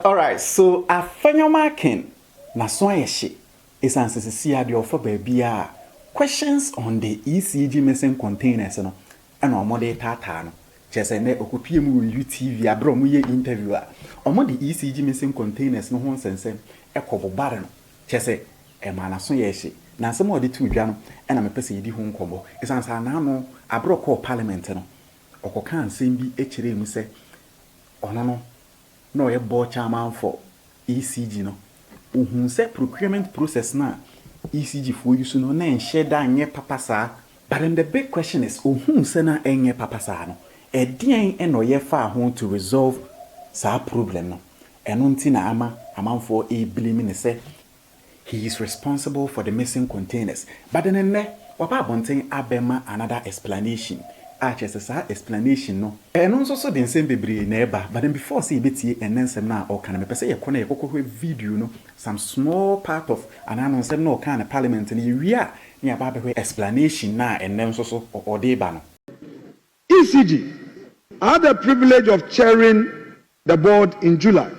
Alright, so Afenyo Markin na so ayeshi is ansisi ade ofo baabia questions on the ECG missing containers no and omode tata no chese ne okopie mu UTV abro mu ye interview a omode ECG missing containers no ho nsensem ekobobare no chese e ma na so yeshi na nsem ode tu dwa no e na mepese yidi ho nkobo isansa na no abro call parliament no okoka nsem bi ekire mu se ono no no ye bo chairman for ECG no uhun se procurement process na ECG for use no na enhye da anye papa saa. But then the big question is uhun se na enye papa saa no edien eno ye fa ho to resolve saa problem no eno nti na amanfo e blame ne se he is responsible for the missing containers. But then wapa bonten abema another explanation. Sa explanation no eno so den sem bebre na eba, but then before say betie enensem na o kan me pese ye kona ye kokohwe video no some small part of an announcement no kan parliament ni wia ni aba be explanation na enem so o de ba no. ECG, I had the privilege of chairing the board in July.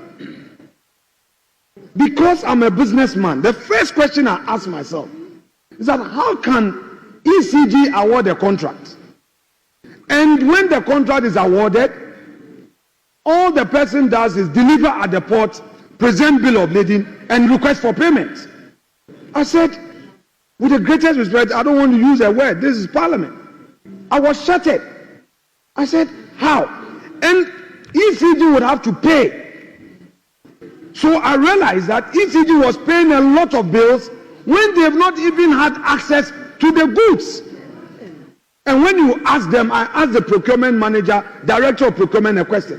Because I'm a businessman, the first question I ask myself is that how can ECG award a contract? And when the contract is awarded, all the person does is deliver at the port, present bill of lading, and request for payment. I said, with the greatest respect, I don't want to use a word. This is Parliament. I was shattered. I said, how? And ECG would have to pay. So I realized that ECG was paying a lot of bills when they have not even had access to the goods. And when you ask them, I asked the procurement manager, director of procurement, a question.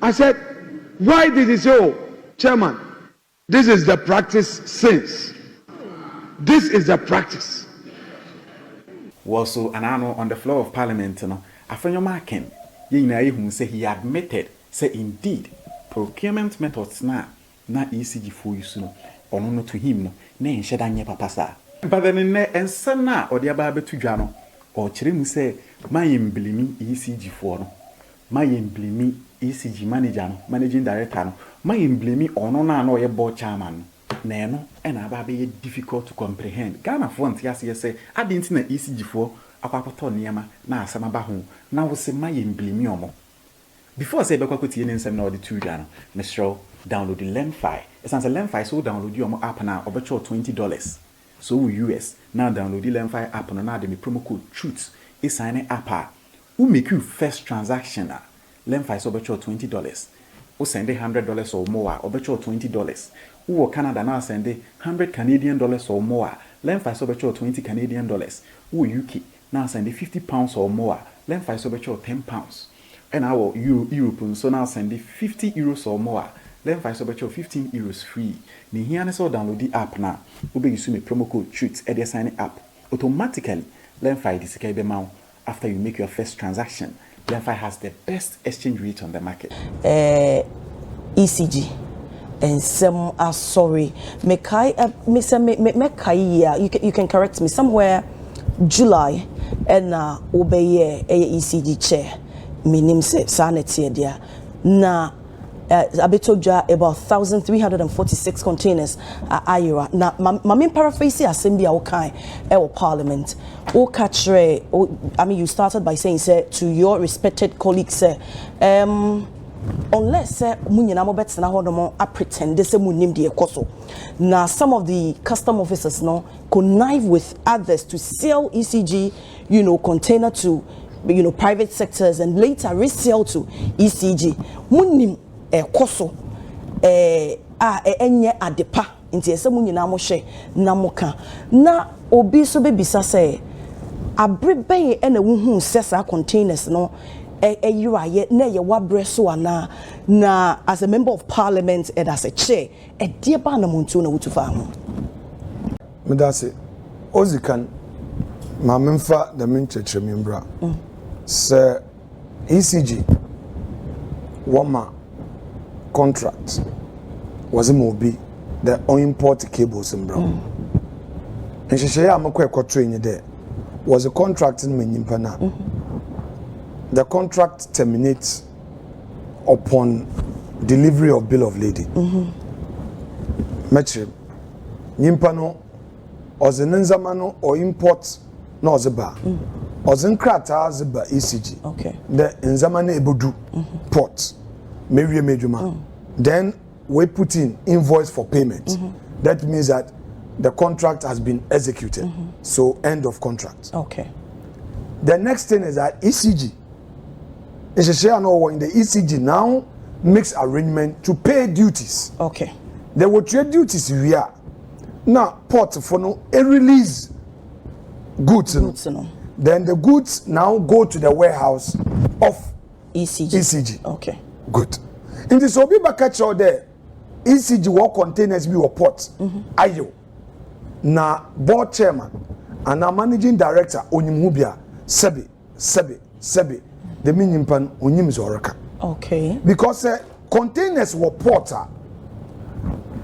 I said, why did he say, oh, chairman, this is the practice since. This is the practice. Also, and I know on the floor of parliament, Afenyo Markin, who say he admitted, say indeed, procurement methods na ECG for use no, or no to him no, ne shedanye papasa. But then in ne and sana or the ababe to jano. Or chirimu say my emblemi ECG for no, my emblemi ECG manager no, managing director no, my emblemi ono na no ye board chairman no and ababe difficult to comprehend. Ghana font yes say I didn't na ECG for akwakoto niema na asama ba ho na wo say my emblemi omo. Before say bekwa kwoti enen sem na odi tu dwa no, Mr. download the Lemfi. Esanse Lemfi so download your app na obecho $20. So US now download the Lemfi app and now the promo code truth is sign app who make you first transaction Lemfi so bet you $20 who send $100 or more or bet you $20 who Canada now send $100 Canadian or more Lemfi so bet you $20 Canadian who UK now send £50 or more Lemfi so bet you £10 and our Europe so now send €50 or more Lemfi so bet you €15 free. Ni here so download the app now. Ube use me promo code truth at the sign up. Automatically, Lemfi discard the amount after you make your first transaction. Lemfi has the best exchange rate on the market. ECG and some are sorry. You can correct me somewhere July and obey ECG chair. Minim se sanity there. Na Abitoja about 1,346 containers are now. My paraphrase assembly okay parliament. O catchre. I mean, you started by saying, sir, to your respected colleagues, sir, unless munyina mo bets na hodomo I pretend this munim de ekoso. Now some of the custom officers no connive with others to sell ECG, container to private sectors and later resell to ECG. Munim koso enye adepa nti esemu nyina mo hwe na moka na obi so bebisa say abreben na wuhu sesa containers no yiraye na ye wabre so ana na as a member of parliament and as a chair die ba na montu na wutufa ho me da se ozikan ma memfa da menchechre membra se ECG woma contract was a movie the import cables in brown. And she say I'm a train there was a contract in Menimpana. The contract terminates upon delivery of bill of lading. Metrim nyimpa no ozenenzama no or import no ozeba ozenkrata zeba ECG okay the nzama na ebodu port mewie medjuma then we put in invoice for payment that means that the contract has been executed so end of contract. Okay, the next thing is that ECG is share no in the ECG now makes arrangement to pay duties. okay, there were trade duties we are now port for no a release goods no. then the goods now go to the warehouse of ECG. Okay, good. In this obi catch all there ECG what containers be port ayo na board chairman and a managing director onyimhubia sebe the meaning pan onyim zoraka. Okay, Because containers were porter,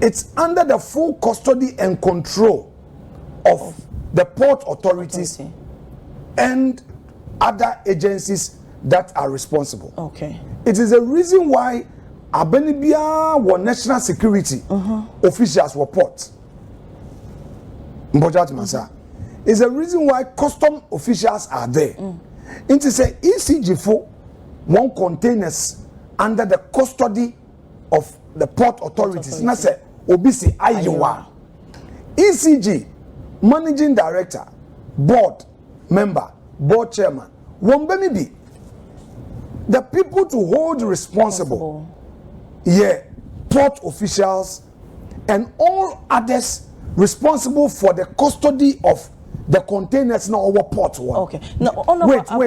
it's under the full custody and control of the port authorities and other agencies that are responsible. Okay, It is a reason why Abenibia were national security officials were port. It's a reason why custom officials are there. It is a ECG for one containers under the custody of the port authorities. Na say obisi ayewa. ECG managing director, board member, board chairman. Wombemi be the people to hold responsible. Yeah, port officials and all others responsible for the custody of the containers now over port one. Okay. No, wait. I've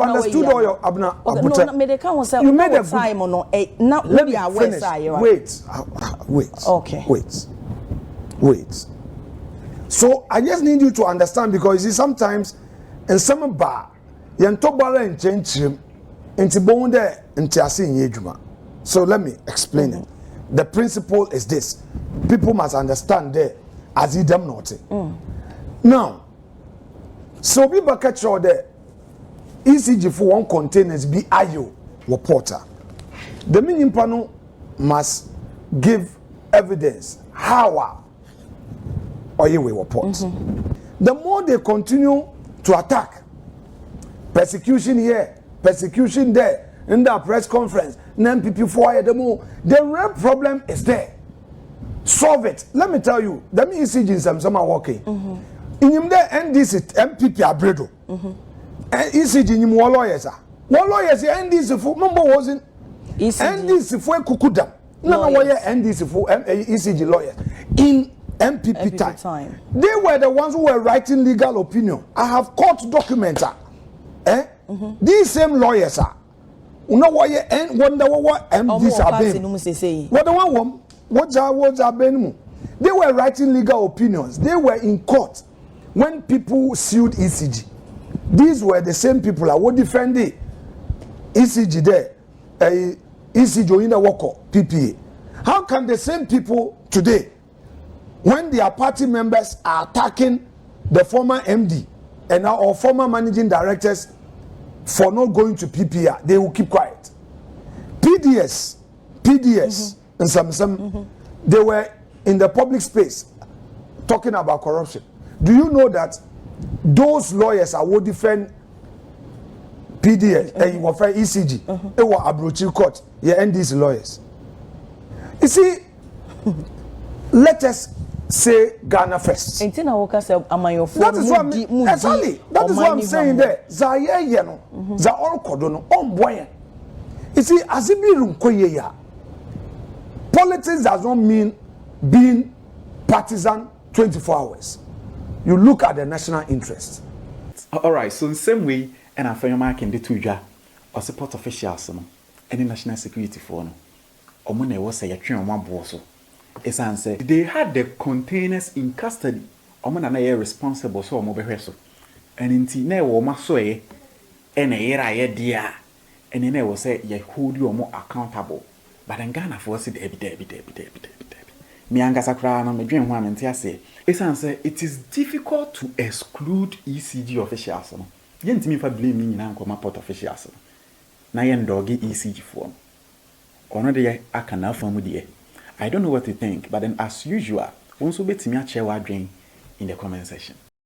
understood all your abna. Okay, no, me can say you made a time or no. Now let me finish. Wait. Okay. Wait. So I just need you to understand because you see sometimes in some bar, you talk about and change him into bone there into yejuma. So let me explain it. The principle is this: people must understand there. As he damn naughty. Now, so be back at your there. ECG for one containers be ayo or porter. The meaning panel must give evidence how or you will port. The more they continue to attack, persecution here, persecution there, in the press conference, NPP for the more, the real problem is there. Solve it. Let me tell you. Let me ECG in some are working. In him there NDC MPP abredo. ECG in him lawyers are. One lawyers NDC for number wasn't NDC for kukudam. No lawyer NDC for ECG lawyers in MPP time. They were the ones who were writing legal opinion. I have court documents. These same lawyers are. Una why and wonder what MDC are being. What the one they were writing legal opinions. They were in court when people sued ECG. These were the same people that would defend the ECG there. ECG in the work PPA. How can the same people today, when their party members are attacking the former MD and our former managing directors for not going to PPA, they will keep quiet? PDS, and some they were in the public space talking about corruption. Do you know that those lawyers are would defend PDS and you for ECG? They were Abrochi court. Yeah, and these lawyers. You see, let us say Ghana first. That is what I'm saying there. Zaye yeno, za all kodono, boy. You see, as it be politics does not mean being partisan 24 hours. You look at the national interest. All right, so in the same way, and Afenyo Markin the tuja or support officials, any national security for no. Omune was say a one boss. It's answer. They had the containers in custody. Omuna na responsible so mobeheso. And inti ne wo masoe and a era dear. And then was say ye hold you more accountable. But in Ghana for it Debbie. Me angasakra no me dream one and say. It's answer it is difficult to exclude ECG officials. Yent me for blame me na port officials. na yɛn dɔɔge ECG foɔ ɔno deɛ aka na afa mu deɛ I don't know what to think, but then as usual wo nso betumi akyerɛ w'adwen in the comment section.